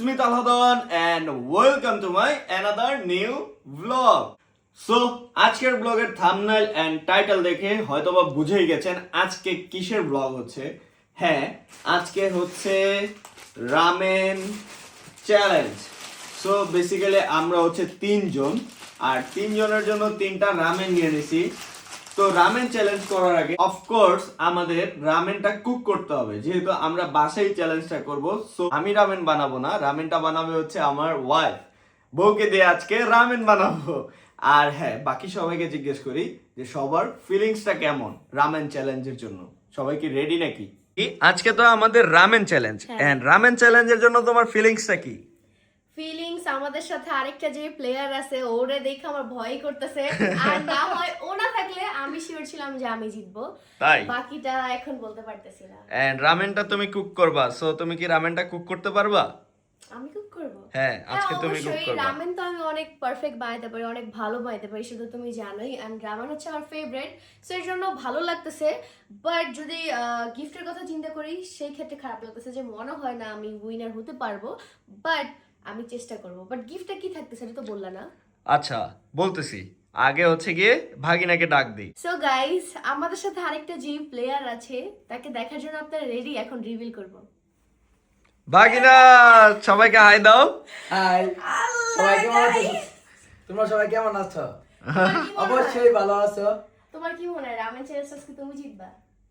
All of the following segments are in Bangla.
me Talhadon and welcome to my another new vlog. So আজকের ব্লগের থাম্বনেল এন্ড টাইটেল দেখে হয়তোবা বুঝেই গেছেন আজকে কিসের ব্লগ হচ্ছে। হ্যাঁ, আজকে হচ্ছে রামেন চ্যালেঞ্জ। সো বেসিক্যালি আমরা হচ্ছে তিনজন, আর তিনজনের জন্য তিনটা রামেন নিয়ে নিছি। তো রামেন চ্যালেঞ্জ করার আগে অফকোর্স আমাদের রামেনটা কুক করতে হবে, যেহেতু আমরা বাসায় চ্যালেঞ্জটা করব। সো আমি রামেন বানাবো না, রামেনটা বানাবে হচ্ছে আমার ওয়াইফ। বউকে দিয়ে আজকে রামেন বানাবো। আর হ্যাঁ, বাকি সবাইকে জিজ্ঞেস করি যে সবার ফিলিংসটা কেমন রামেন চ্যালেঞ্জের জন্য। সবাই কি রেডি নাকি? আজকে তো আমাদের রামেন চ্যালেঞ্জ, এন্ড রামেন চ্যালেঞ্জের জন্য তোমার ফিলিংসটা কি? ফিলিংস আমাদের সাথে আরেকটা যে প্লেয়ার আছে ওরে দেখে আমার ভয় করতেছে, আর না হয় ও না থাকলে আমি শিওর ছিলাম যে আমি জিতবো। তাই বাকিটা এখন বলতে পারতেছি না। এন্ড রামেনটা তুমি কুক করবা, সো তুমি কি রামেনটা কুক করতে পারবা? আমি কুক করব। হ্যাঁ, আজকে তুমি কুক করবা। রামেন তো আমি অনেক পারফেক্ট বানাতে পারি, অনেক ভালো বানাতে পারি, সেটা তুমি জানোই। এন্ড রামেন হচ্ছে আমার ফেভারিট, সো এর জন্য ভালো লাগতেছে। বাট যদি গিফটের কথা চিন্তা করি সেই ক্ষেত্রে খারাপ লাগতেছে, যে মনে হয় না আমি উইনার হতে পারবো। বাট আমি চেষ্টা করব। বাট গিফটটা কি থাকতে সেটা তো বললা না। আচ্ছা, বলতেছি। আগে হচ্ছে গিয়ে ভাগিনাকে ডাক দিই। সো গাইস, আমাদের সাথে আরেকটা যে প্লেয়ার আছে তাকে দেখার জন্য আপনারা রেডি? এখন রিভিল করব। ভাগিনা, সবাইকে হাই দাও। হাই, সবাই কেমন আছো? তোমরা সবাই কেমন আছো? অবশ্যই ভালো আছো। তোমার কি মনে হয় রামেন চ্যালেঞ্জ আজকে তুমি জিতবা?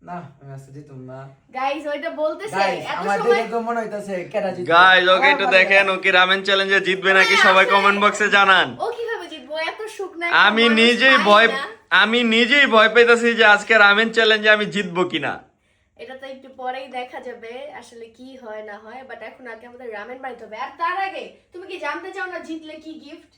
না, আমি আজকে জিতুম না। গাইস ওইটা বলতেছে গাইস, এত আমার সময়। দেখে তো মনে হইতাছে কেডা জিতবে। গাইস, ওকে একটু দেখেন ও কি রামেন চ্যালেঞ্জে জিতবে নাকি, সবাই কমেন্ট বক্সে জানান। ও কিভাবে জিতবো? এত শুকনা আমি নিজেই ভয় পাইতাছি যে আজকে রামেন চ্যালেঞ্জে আমি জিতবো কিনা। এটা তো একটু পরেই দেখা যাবে আসলে কি হয় না হয়। বাট এখন আগে আমাদের রামেন বানাইতে হবে। আর তার আগে তুমি কি জানতে চাও না জিতলে কি গিফট?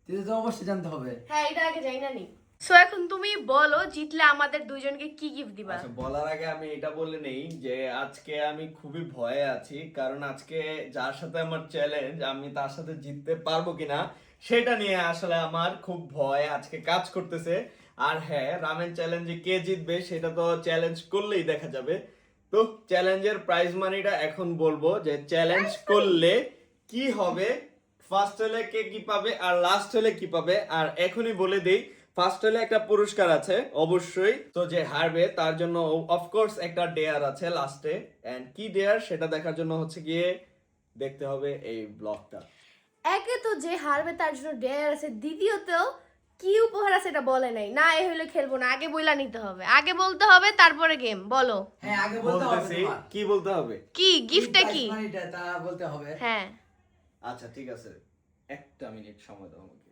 জিতে তো অবশ্যই জানতে হবে। হ্যাঁ, এটা আগে জানি না নি। সো এখন তুমি বলো জিতলে আমাদের দুইজনকে কি গিফট দিবা? আচ্ছা, বলার আগে আমি এটা বলে নেই যে আজকে আমি খুবই ভয়ে আছি, কারণ আজকে যার সাথে আমার চ্যালেঞ্জ আমি তার সাথে জিততে পারবো কিনা সেটা নিয়ে আসলে আমার খুব ভয় আজকে কাজ করতেছে। আর হ্যাঁ, রামেন চ্যালেঞ্জে কে জিতবে সেটা তো চ্যালেঞ্জ করলেই দেখা যাবে। তো চ্যালেঞ্জের প্রাইজ মানিটা এখন বলবো যে চ্যালেঞ্জ করলে কি হবে, ফার্স্ট হলে কে কি পাবে আর লাস্ট হলে কি পাবে। আর এখনই বলে দেই, ফার্স্ট হলে একটা পুরস্কার আছে অবশ্যই, তো যে হারবে তার জন্য অফকোর্স একটা ডেয়ার আছে লাস্টে। এন্ড কি ডেয়ার সেটা দেখার জন্য হচ্ছে গিয়ে দেখতে হবে এই ব্লগটা। একে তো যে হারবে তার জন্য ডেয়ার আছে, দ্বিতীয়ত কি উপহার আছে এটা বলে নাই। না এ হইলে খেলবো না, আগে বইলা নিতে হবে, আগে বলতে হবে তারপরে গেম। বলো। হ্যাঁ, আগে বলতে হবে বলতেছি, তোমার। কি বলতে হবে? কি গিফটটা কি? মানিটা তা বলতে হবে। হ্যাঁ, আচ্ছা ঠিক আছে, একটা মিনিট সময় দাও আমাকে।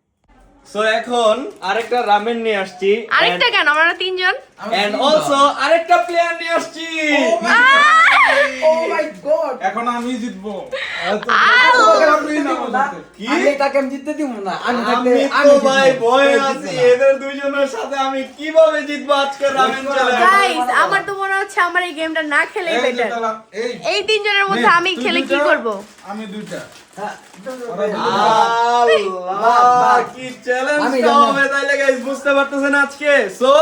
সো এখন আরেকটা রামেন নিয়ে আসছি, আরেকটা কেন? আমরা তিনজন। এন্ড অলসো আরেকটা প্লেয়ার নিয়ে আসছি। ও মাই গড, এখন আমি জিতবো। কি? আমি তাকে আমি জিততে দিব না। আমি থাকলে আমি তো ভাই জিতবো। ভয় কেউ আছি, জিতবে না। এদের দুইজনের সাথে আমি কিভাবে জিতবো আজকে রামেন চ্যালেঞ্জ। গাইস, আমার তো মনে হচ্ছে আমার এই গেমটা না খেলেই বেটার। এই তিনজনের মধ্যে আমি খেলে কি করব? আমি দুইটা। হ্যাঁ, আল্লাহ, কি চ্যালেঞ্জ আমি জানি না। হবে তাইলে গাইস, বুঝতে পারতেছেন আজকে। সো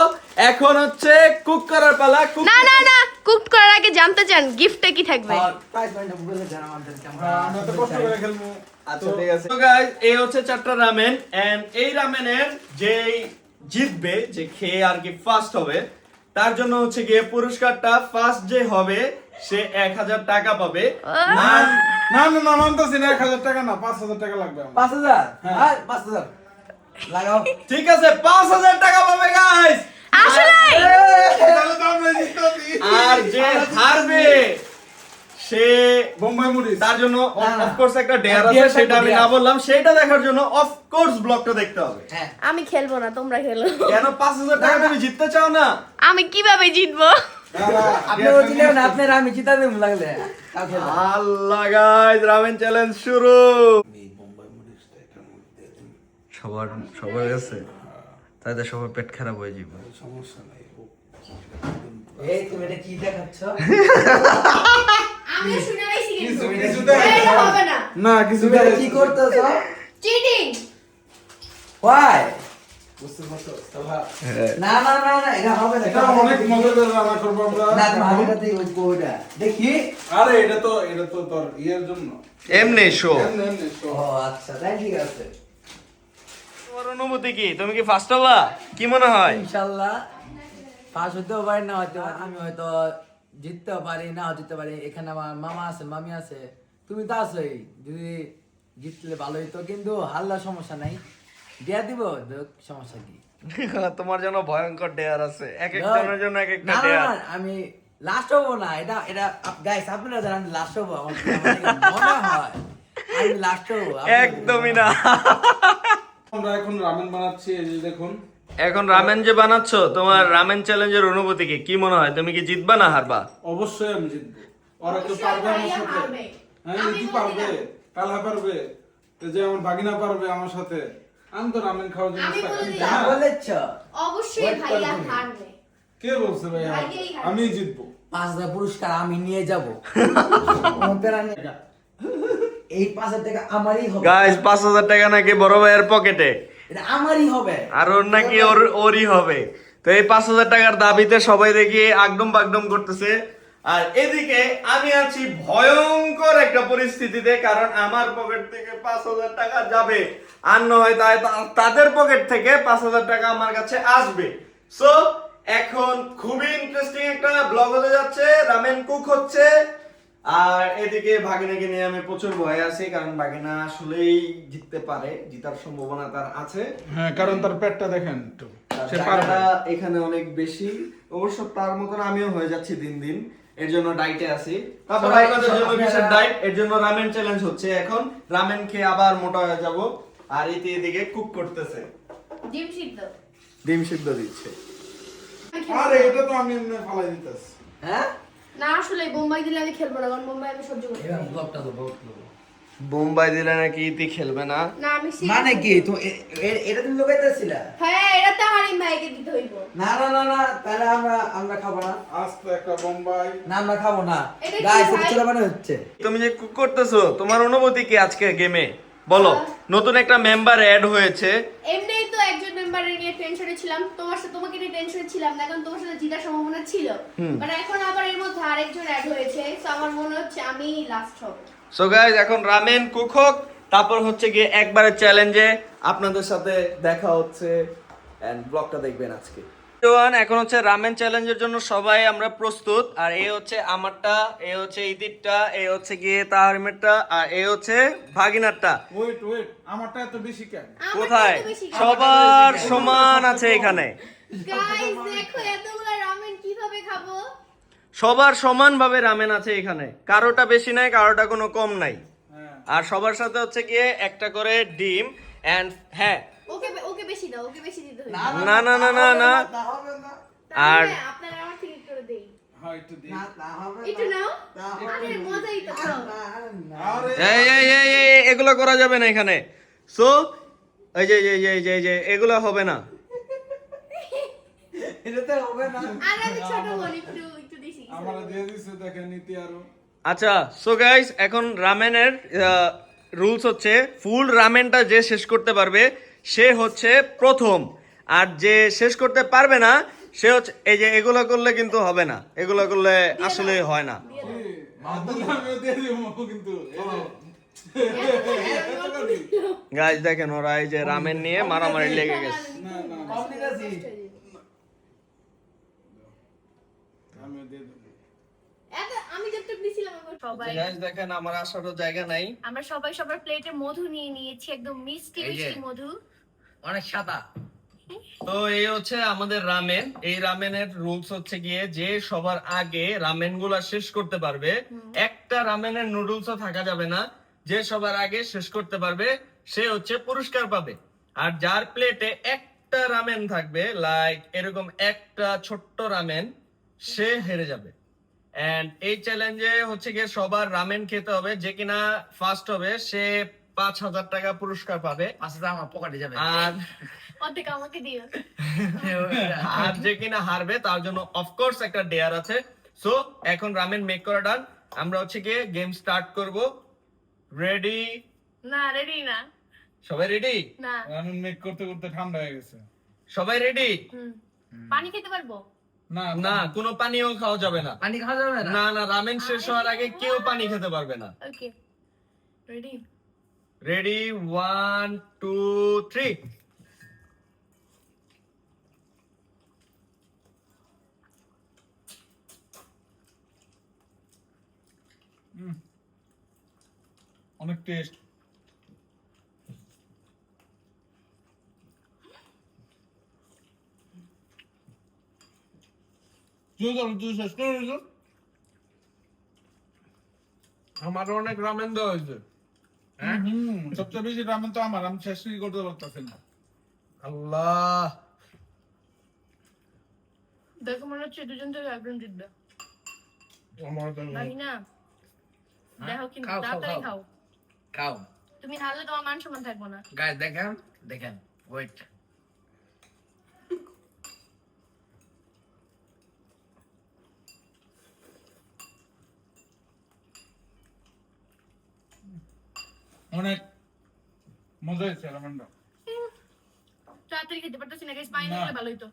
এখন হচ্ছে কুক করার পালা। কুক না না না, কুক করার আগে জানতে চান গিফটটা কি থাকবে? প্রাইজ মানিটা বলে দেন আমাদেরকে। আমি তো কষ্ট করে খেলবো। আচ্ছা ঠিক আছে। তো গাইস, এই হচ্ছে চারটা রামেন, এন্ড এই রামেনের যেই জিতবে, যে খেয়ে আর কি ফার্স্ট হবে, তার জন্য হচ্ছে গিয়ে পুরস্কারটা ফার্স্ট যে হবে সে 1000 টাকা পাবে। না না না, মানতেছি না। 1000 টাকা না, 5000 টাকা লাগবে আমার। 5000। হ্যাঁ, 5000 লাগাও। ঠিক আছে, 5000 টাকা পাবে গাইস। আসলে তাহলে তো আমরা জিততেছি। আর যে হারবে সে বোম্বাই মরিচ। তার জন্য না, না। অফকোর্স একটা ডেয়ার ডেয়ার আছে, সেটা আমি থাকবে, না ডেয়ার। বললাম। সেটা দেখার জন্য অফকোর্স ব্লগটা দেখতে হবে। হ্যাঁ, আমি খেলবো না, তোমরা খেলো। কেন 5000 টাকা তুমি জিততে চাও না? আমি কিভাবে জিতবো? আপনি জিতলেন না, আপনার আমি জিতা দেব লাগলে। তাও খেলবো। আল্লাহ গাইস, রামেন চ্যালেঞ্জ শুরু। সবার কাছে তাইলে সবার পেট খারাপ হয়ে যাবে। এই তুমি এটা কি দেখাচ্ছ? আমি শুনে আইছি কিন্তু কিছু দেখ। এটা হবে না। না, কিছু তুমি এটা কি করতেছ? চিটিং। Why? বুঝতে পারছো তবে হ্যাঁ। না না না না এটা হবে না এটা অনেক মজা করে রান্না করবো আমরা। না তুমি আগেটাতেই ওইটা দেখি আরে এটা তো তোর ইয়ের জন্য। এমনি শো। এমনি শো। ও আচ্ছা তাই ঠিক আছে তোমার অনুভূতি কি? তুমি কি ফার্স্ট হবা? কি মনে হয়? ইনশাআল্লাহ পাস হতেও পারি না হয়তো আমি হয়তো জিততেও পারি না জিততে পারি এখানে আমার মামা আছে মামি আছে তুমি তো আছোই যদি জিতলে ভালো হইতো কিন্তু হারলে সমস্যা নাই দেয়া দিব দেখ, সমস্যা কি তোমার জন্য ভয়ঙ্কর ডেয়ার আছে, এক এক না, জনের জন্য এক একটা না, না, ডেয়ার। না, আমি লাস্ট হবো না এটা এটা গাইস আপনারা জানেন আমি লাস্ট হবো আমার মনে হয় আমি লাস্ট হবো একদমই না। আমরা এখন রামেন বানাচ্ছি, এই যে দেখুন। এখন রামেন যে বানাচ্ছ, তোমার রামেন চ্যালেঞ্জের অনুভূতি কি? কি মনে হয়, তুমি কি জিতবা না হারবা? অবশ্যই আমি জিতবো। ওরা কেউ অবশ্যই পারবে আমার ভাইয়া সাথে? পারবে। হ্যাঁ, আমি ইতি বলে পারবে, দিলাম। কালা পারবে, তো যে আমার ভাগিনা পারবে আমার সাথে। আমি তো রামেন খাওয়ার জন্য আমি বলে থাকি, দিলাম। হ্যাঁ। বলেছ অবশ্যই Wait ভাইয়া করো তুমি। হারবে। কে বলছে ভাই হারবে? ভাইয়াই হারবে। আমি জিতবো। 5,000 পুরস্কার আমি নিয়ে যাব এই 5,000 টাকা আমারই হবে গাইস 5,000 টাকা নাকি বড় ভাইয়ের পকেটে, এটা আমারই হবে আর ওর নাকি ওরই হবে। তো এই 5,000 টাকার দাবিতে সবাই দেখি আগডম বাগডম করতেছে। আর এদিকে আমি আছি ভয়ঙ্কর একটা পরিস্থিতিতে, কারণ আমার পকেট থেকে 5,000 টাকা যাবে, আর নয় তাই তাদের পকেট থেকে 5,000 টাকা আমার কাছে আসবে। সো এখন খুবই ইন্টারেস্টিং একটা ব্লগ হতে যাচ্ছে, রামেন কুক হচ্ছে। আর এদিকে ভাগিনাকে নিয়ে আমি প্রচুর ভয় আছি, কারণ ভাগিনা আসলেই জিততে পারে, জিতার সম্ভাবনা তার আছে। হ্যাঁ, কারণ তার পেটটা দেখেন একটু। তার সে পারবে। জায়গাটা এখানে অনেক বেশি, অবশ্য তার মতন আমিও হয়ে যাচ্ছি দিন দিন, এর জন্য ডাইটে আছি। তারপর সবাই- আপনাদের জন্য আপনারা- বিশেষ ডাইট, এর জন্য রামেন চ্যালেঞ্জ হচ্ছে। এখন রামেন খেয়ে আবার মোটা হয়ে যাব। আর এদিকে কুক করতেছে, ডিম সিদ্ধ। ডিম সিদ্ধ দিচ্ছে। আমি খেলবো আরে না। এটা তো আমি এমনি ফালাই দিতেছি। হ্যাঁ না আসলে বোম্বাই দিলে আমি খেলবো না, কারণ বোম্বাই আমি সহ্য করতে পারি এবার না। ব্লগটা তো বহুত বোম্বাই দিলে নাকি ইতি খেলবে না। না আমি serious মানে কি বলছি। তো এটা তুমি লগাইতেছিলা হ্যাঁ এটা তো আমার ভাইকে দিতে হইব। না না না না তাহলে আমরা খাবো না আজ তো একটা বোম্বাই। না আমরা খাবো না এটা কি গাইস ভাই? এটা চলে মানে হচ্ছে তুমি যে কুক করতেছো, তোমার অনুভূতি কি আজকে গেমে? বলো। নতুন একটা মেম্বার অ্যাড হয়েছে। এমনিই তো একজন মেম্বারের নিয়ে টেনশনে ছিলাম, তোমাকে নিয়ে টেনশনে ছিলাম না, কারণ তোমার সাথে জিতার সম্ভাবনা ছিল। বাট এখন আবার এর মধ্যে আরেকজন অ্যাড হয়েছে, সো আমার মনে হচ্ছে আমি লাস্ট হব। সো গাইস এখন রামেন কুক হোক, তারপর হচ্ছে গিয়ে একবারে চ্যালেঞ্জে আপনাদের সাথে দেখা হচ্ছে, এন্ড ব্লগটা দেখবেন আজকে। এখন হচ্ছে রামেন চ্যালেঞ্জের জন্য সবাই আমরা প্রস্তুত। আর এই হচ্ছে আমারটা, এই হচ্ছে ইদিরটা, এই হচ্ছে গিয়ে তাহরিমেরটা, আর এই হচ্ছে ভাগিনারটা। ওয়েট, আমারটা এত বেশি কেন? কোথায়? সবার সমান আছে এখানে, গাইস দেখো এতগুলা রামেন কিভাবে খাবো। সবার সমানভাবে রামেন আছে এখানে, কারোটা বেশি নাই, কারোটা কোনো কম নাই। হ্যাঁ। আর সবার সাথে হচ্ছে গিয়ে একটা করে ডিম, এন্ড হ্যাঁ ওকে বেশি দাও, ওকে বেশি দিতে হইব। না না না না না না হবে না আর তাহলে আপনারা আমার থেকে একটু করে দেই। হ্যাঁ, একটু দিই। না হবে একটু নাও। না হবে আরে মজাই তো খাও। আরে এই এগুলো করা যাবে না এখানে। সো এই যে এগুলো হবে না। এটাতে হবে না আর আমি ছোট বোন একটু দিছি। আমারে দিয়ে দিছে, দেখেন নীতি আরো। আচ্ছা সো গাইস এখন রামেনের রুলস হচ্ছে, ফুল রামেনটা যে শেষ করতে পারবে সে হচ্ছে প্রথম, আর যে শেষ করতে পারবে না সে হচ্ছে, এই যে এগুলো করলে কিন্তু হবে না, এগুলো করলে আসলে হয় না। আমিও দিয়ে দিব কিন্তু। গাইস দেখেন ওরা এই যে রামেন নিয়ে মারামারি লেগে গেছে। কম দিতেছি আমিও দিয়ে দেব। আমি যতটুকু দিছিলাম সবাই গাইস দেখেন আমার আসারও জায়গা নাই। আমরা সবাই সবার প্লেটে মধু নিয়ে নিয়েছি, একদম মিষ্টি এই যে। মিষ্টি মধু। অনেক সাদা তো এই হচ্ছে আমাদের রামেন। এই রামেনের রুলস হচ্ছে গিয়ে যে সবার আগে রামেন গুলা শেষ করতে পারবে, একটা রামেনের নুডলসও থাকা যাবে না, যে সবার আগে শেষ করতে পারবে সে হচ্ছে পুরস্কার পাবে। আর যার প্লেটে একটা রামেন থাকবে, লাইক এরকম একটা ছোট্ট রামেন, সে হেরে যাবে। এন্ড এই চ্যালেঞ্জে হচ্ছে গিয়ে সবার রামেন খেতে হবে, যে কিনা ফার্স্ট হবে সে 5,000 টাকা পুরস্কার পাবে। আচ্ছা আমার পকেটে যাবে আর অর্ধেক আমাকে দিও। আর যে কিনা হারবে তার জন্য অফকোর্স একটা ডেয়ার আছে। সো এখন রামেন মেক করা ডান, আমরা হচ্ছে গিয়ে গেম স্টার্ট করব। রেডি? না রেডি না। সবাই রেডি? না রামেন মেক করতে করতে ঠান্ডা হয়ে গেছে। সবাই রেডি? পানি খেতে পারবো? না না, কোনো পানিও খাওয়া যাবে না। পানি খাওয়া যাবে না? না না, রামেন শেষ হওয়ার আগে কেউ পানি খেতে পারবে না। ওকে, রেডি? রেডি, 1 2 3। অনেক টেস্ট। তুই শেষ করে দিছো? আমারও অনেক রামেন দেওয়া হয়েছে। সবচেয়ে বেশি রামেন তো আমার, আমি শেষ করতে পারতেছি না। আল্লাহ, দেখো মনে হচ্ছে দুজন থেকে একজন জিতবে। আমার তো নাকি না? দেখো কিন্তু খাও, খাও, তাড়াতাড়ি খাও। খাও। খাও তুমি হারলে তোমার মান সম্মান থাকবো না। গাইস, দেখেন দেখেন, ওয়েট। অনেক মজা হয়েছে রামেনটা। তাড়াতাড়ি খেতে পারতেছি না, গাইস পানি না। হলে ভালোই তো।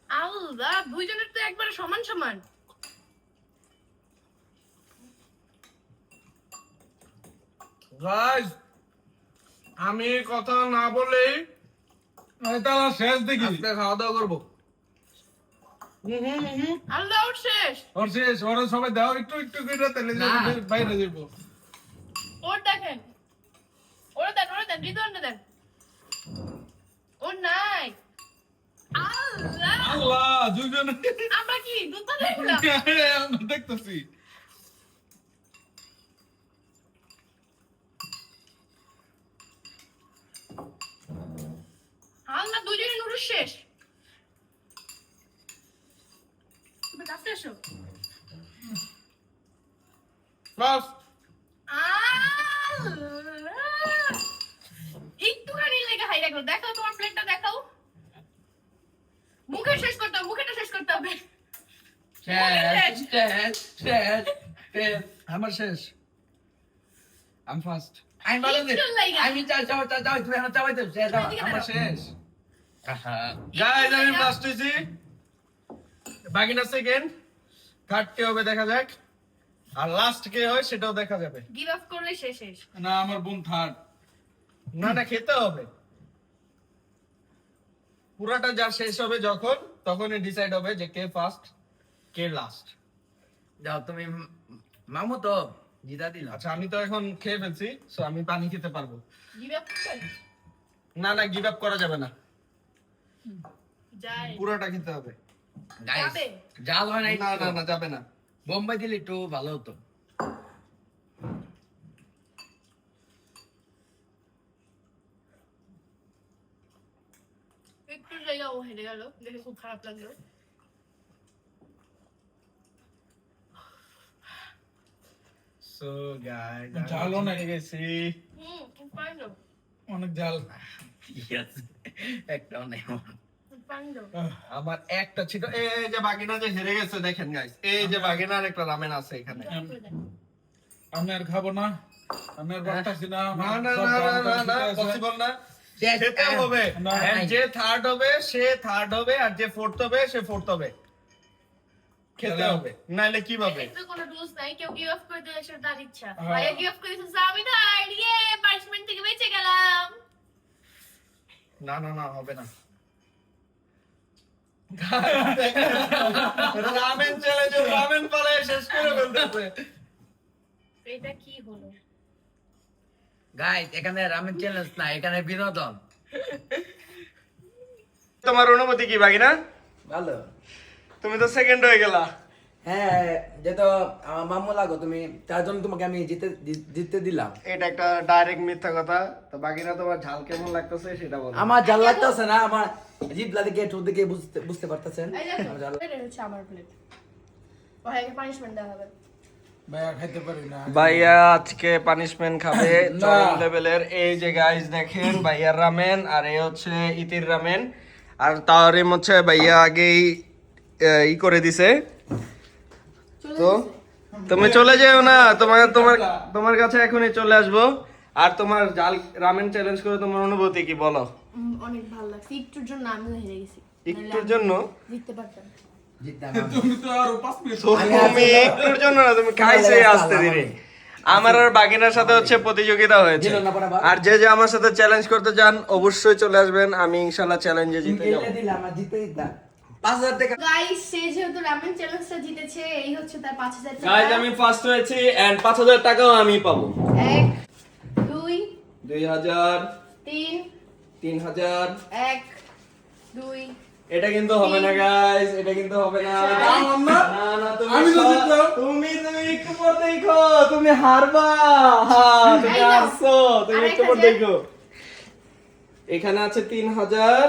আল্লাহ, দুইজনের তো একবারে সমান সমান। গাইস, আমি কথা না বলেই তাহলে শেষ দেখি। আজকে খাওয়া দাওয়া করবো। আল্লাহ, ওর শেষ। ওর শেষ, ওরা সবাই দাও একটু একটু করে, তাহলে না। বাইরে যাবো। ওর দেখেন, ওরা দেন, ওরা দেন, রিদওয়ানটা দেন। ওর নাই। আল্লাহ, আল্লাহ, দুজনে আমরা কি দুধ দেখলাম? আমরা দেখতেছি। আল্লাহ, দুজনের নুডলস শেষ। তুমি কাছে এসো। বাস, আল্লাহ, একটুখানি লেগে হাই রাখলো। দেখাও তোমার প্লেটটা, দেখাও। মুখে শেষ করতে হবে, মুখেটা শেষ করতে হবে। শেষ শেষ শেষ শেষ। আমার শেষ। আমি ফার্স্ট। আমি বলে দিই, একটু লাইগা। আমি চাও তুমি এখন চাওয়াইতে শেষ দাও। এদিকে আমার দাঁড়াও। শেষ। আহা, গাইস, আমি ফার্স্ট হইছি। বাকিনা সেকেন্ড, থার্ড কে হবে দেখা যাক, আর লাস্ট কে হয় সেটাও দেখা যাবে। গিভ আপ করলে শেষ শেষ। না আমার বোন থার্ড। না না, খেতে হবে। পুরাটা যার শেষ হবে যখন, তখনই ডিসাইড হবে যে কে ফার্স্ট কে লাস্ট। যাও তুমি, মামু তো জিতা দিল। আচ্ছা, আমি তো এখন খেয়ে ফেলছি, সো আমি পানি খেতে পারবো। গিভ আপ করবেন? না না, গিভ আপ করা যাবে না, যাই। পুরাটা খেতে হবে। গাইস, যাবে। জাল হয় নাই না না না, যাবে না। বোম্বাই দিলে একটু ভালো হতো। একটু জায়গা ও হেরে গেল, দেখে খুব খারাপ লাগলো। সো গাইস, ঝাল অনেক। গেছি। পানি দাও, অনেক ঝাল। ঠিক আছে, একটাও নেই। পানি দাও। আমার একটা ছিল, এই যে বাগিনা যে হেরে গেছে, দেখেন গাইস, এই যে বাগিনার একটা রামেন আছে এখানে। গিভ আপ করে দেন। আমি আর খাবো না, আমি আর পারতাছি না। না আমার না সব না জাম না টাম না, ঠিক আছে। পসিবল না। শেষ। খেতে হবে। না। And যে থার্ড হবে সে থার্ড হবে, আর যে ফোর্থ হবে সে ফোর্থ হবে। খেতে তাহলে- হবে, নাইলে কিভাবে? এতে কোনো রুলস নাই, কেউ গিভ আপ করে দিলে সেটা তার ইচ্ছা। হ্যাঁ। ভাইয়া গিভ আপ করে দিয়েছে, আমি তো ইয়ে পানিশমেন্ট থেকে বেঁচে গেলাম। না না না, হবে না। রামেন চ্যালেঞ্জ, রামেন পালায় শেষ করে ফেলতেছে। এটা কি হলো? গাইস, এখানে রামেন চ্যালেঞ্জ না, এখানে বিনোদন। তোমার অনুমতি কি বাগিনা? ভালো। তুমি তো সেকেন্ড হয়ে গেলা। হ্যাঁ, যেহেতু আমার মামু লাগো তুমি, তার জন্য তোমাকে আমি জিততে দিলাম। এটা একটা ডাইরেক্ট মিথ্যা কথা। তো বাগিনা, তোমার ঝাল কেমন লাগতেছে সেটা বলো। আমার জাল লাগতেছে না, আমার জিবলা দিকে ঠোঁট দিকে বুঝতে পারতেছেন। এই দেখো, আমার জাল- এটা হচ্ছে আমার প্লেট। ভাইয়াকে পানিশমেন্ট দেওয়া হবে। ভাইয়া খাইতে পারি না। ভাইয়া আজকে পানিশমেন্ট খাবে চরম লেভেলের। এই যে গাইস দেখেন, ভাইয়ার রামেন, আর এই হচ্ছে ইতির রামেন। আর তারিম হচ্ছে ভাইয়া আগেই ই করে দিছে। চলে তো গেছে। তুমি চলে যেও না, তোমার কাছে এখনই চলে আসবো। আর তোমার জাল রামেন চ্যালেঞ্জ করে তোমার অনুভূতি কি বলো? অনেক ভালো লাগছে, একটুর জন্য আমি হেরে গেছি, একটুর জন্য জিততে পারতাম। তুমি তো আর 5 মিনিট তুমি একটুর জন্য না, তুমি খাইছে আসতে ধীরে। আমার আর বাগিনার সাথে হচ্ছে প্রতিযোগিতা হয়েছে, আর যে যে আমার সাথে চ্যালেঞ্জ করতে চান অবশ্যই চলে আসবেন। আমি ইনশাআল্লাহ চ্যালেঞ্জে জিতে যাব। গাইস, সে যেহেতু রামেন চ্যালেঞ্জটা জিতেছে, এই হচ্ছে তার 5000 টাকা। গাইস, আমি ফার্স্ট হয়েছি এন্ড 5000 টাকাও আমি পাবো। 1 2 2000 3 3000। 1 2 এটা কিন্তু হবে না গাইস, এটা কিন্তু হবে না। না না, তুমি আমি তো জিতলাম। তুমি একটু পর দেখো, তুমি হারবা। হ্যাঁ, তুমি এই নাও। হারছো, তুমি একটু পর 1000 দেখো। এখানে আছে 3000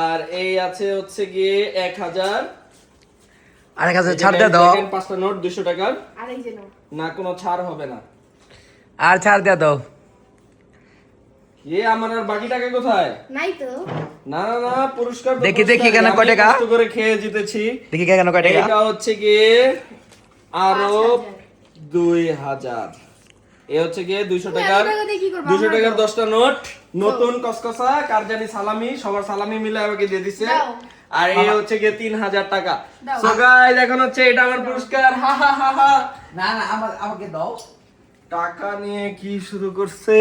আর এই আছে হচ্ছে গিয়ে 1000। আর কাছে ছাড় দে দাও, দেখেন 5টা নোট 200 টাকার। আর এই যে নাও। না, কোনো ছাড় হবে না। আর ছাড় দে দাও। আমার আর বাকি টাকা কোথায়? নাই তো। না না না, পুরস্কার তো দেখি, পুরস্কার। এখানে কয় আমি টাকা? কষ্ট করে খেয়ে জিতেছি। দেখি কেন কয় টাকা? এটা হচ্ছে গিয়ে আরো 5000। 2000। এ হচ্ছে গিয়ে 200 তুমি টাকার এত টাকা দিয়ে কি করবা? 200 টাকার আমার 10টা নোট, নতুন কসকসা কারজানি সালামি, সবার সালামি মিলে আমাকে দিয়ে দিছে। দাও। আর এই হচ্ছে গিয়ে 3000 টাকা। দাও। সো গাইস, এখন হচ্ছে এটা আমার পুরস্কার। হা হা হা হা। না না, আমাকে দাও। টাকা নিয়ে কি শুরু করছে?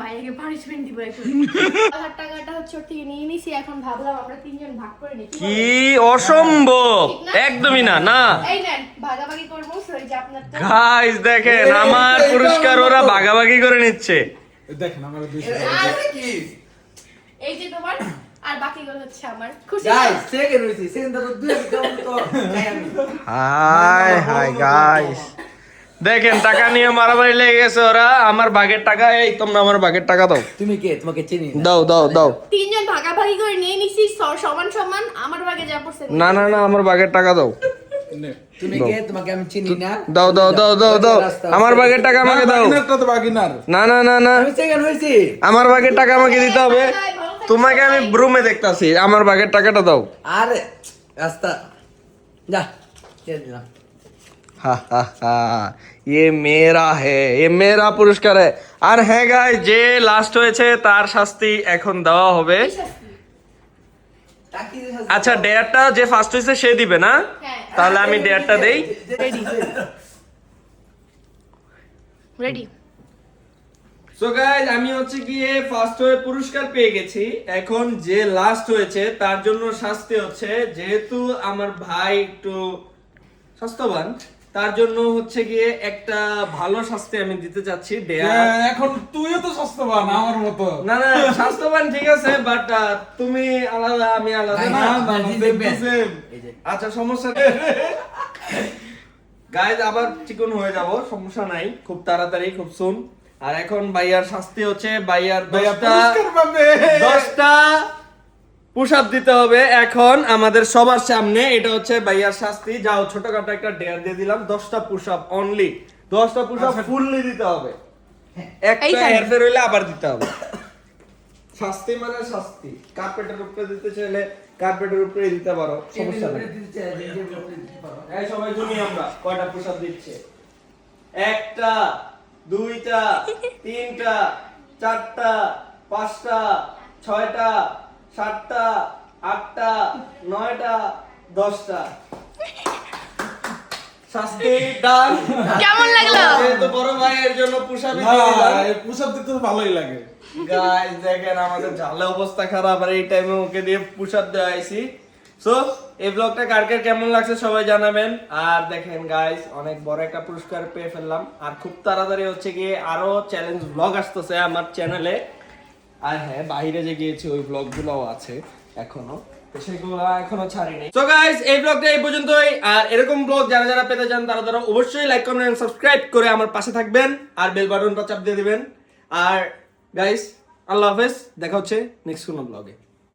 বাইরে পানিশমেন্ট দিব এখন। 1000 টাকাটা হচ্ছে ওর থেকে নিয়ে নিছি, এখন ভাবলাম আমরা তিনজন ভাগ করে নিই। কি অসম্ভব! একদমই না, না। এই নেন, ভাগাভাগি করবো। সরি যে আপনারটা। গাইস দেখেন, আমার পুরস্কার ওরা ভাগাভাগি করে নিচ্ছে। দেখেন আমার 200 এই যে তোমার, আর বাকিগুলো হচ্ছে আমার। খুশি? গাইস, সেকেন্ড হইছি, সেকেন্ড তো দুই তো যাই আমি। হাই হাই গাইস, দেখেন টাকা নিয়ে মারামারি লেগে গেছে ওরা। আমার ভাগের টাকা, এই তোমরা আমার ভাগের টাকা দাও। তুমি কে? তোমাকে চিনি না। দাও দাও দাও। তিনজন ভাগাভাগি করে নিয়ে নিছি, সমান সমান। আমার ভাগে যা পড়ছে না না না, আমার ভাগের টাকা দাও। তুমি কে? তোমাকে আমি চিনি না। দাও দাও দাও দাও দাও, আমার ভাগের টাকা আমাকে দাও। বাগিনারটা তো বাগিনার। না না না না, আমি সেকেন্ড হইছি। আমার ভাগের টাকা আমাকে দিতে হবে। তোমাকে আমি ব্রুমে দেখতাছি, আমার ভাগের টাকাটা দাও। আরে রাস্তা যা ছেড়ে দিলাম। हा हा हा, ये मेरा है, ये मेरा पुरस्कार है। আর হ্যাঁ গাইস, যে লাস্ট হয়েছে তার শাস্তি এখন দেওয়া হবে। আচ্ছা, ডেয়ারটা যে ফার্স্ট হয়েছে সে দিবে না? হ্যাঁ। তাহলে আমি ডেয়ারটা দেই। রেডি। সো গাইস, আমি হচ্ছে গিয়ে ফার্স্ট হয়ে পুরস্কার পেয়ে গেছি। এখন যে লাস্ট হয়েছে তার জন্য শাস্তি হচ্ছে, যেহেতু আমার ভাই একটু স্বাস্থ্যবান, তার জন্য হচ্ছে গিয়ে একটা ভালো শাস্তি আমি দিতে চাচ্ছি। এখন তুইও তো স্বাস্থ্যবান আমার মতো। না না, স্বাস্থ্যবান ঠিক আছে, বাট তুমি আলাদা, আমি আলাদা না না। না same। আচ্ছা, সমস্যা নেই গাইজ, আবার চিকন হয়ে যাব, সমস্যা নাই, খুব তাড়াতাড়ি, খুব সুন। আর এখন ভাইয়ার শাস্তি হচ্ছে, ভাইয়ার ভাইয়া পুরস্কার পাবে। 10টা পুশ আপ দিতে হবে এখন আমাদের সবার সামনে। এটা হচ্ছে ভাইয়ার শাস্তি। যাও, ছোটখাটো একটা ডেয়ার দিয়ে দিলাম, 10টা পুশ আপ অনলি। 10টা পুশ আপ ফুললি দিতে হবে, একটা হেরফের হইলে আবার দিতে হবে। শাস্তি মানে শাস্তি। কার্পেটের উপরে দিতে চাইলে কার্পেটের উপরে দিতে পারো, সমস্যা নেই। এই সবাই শুনি আমরা কয়টা পুশ আপ দিচ্ছে। 1টা 2টা 3টা 4টা 5টা 6টা 7টা 8টা 9টা 10টা। শাস্তি ডান। কেমন লাগলো? যেহেতু বড় ভাইয়ের জন্য পুশ আপ না, এই push up দিতে তো ভালোই লাগে। গাইস দেখেন, আমাদের ঝালে অবস্থা খারাপ, আর এই টাইমে ওকে দিয়ে পুশ আপ দেওয়া আইছি। সো এই ব্লগটা কার কার কেমন লাগছে সবাই জানাবেন। আর দেখেন গাইস, অনেক বড় একটা পুরস্কার পেয়ে ফেললাম, আর খুব তাড়াতাড়ি হচ্ছে গিয়ে আরো চ্যালেঞ্জ ব্লগ আসতেছে আমার চ্যানেলে। আর হ্যাঁ, বাইরে যে গিয়েছি ওই ব্লগগুলোও আছে এখনো, তো সেগুলো এখনো ছাড়িনি। সো গাইস, এই ব্লগটা এই পর্যন্তই। আর এরকম ব্লগ যারা যারা পেতে চান তারা অবশ্যই লাইক কমেন্ট সাবস্ক্রাইব করে আমার পাশে থাকবেন, আর বেল বাটনটা চাপ দিয়ে দিবেন। আর গাইস, আল্লাহ হাফেজ, দেখা হচ্ছে নেক্সট কোনো ব্লগে।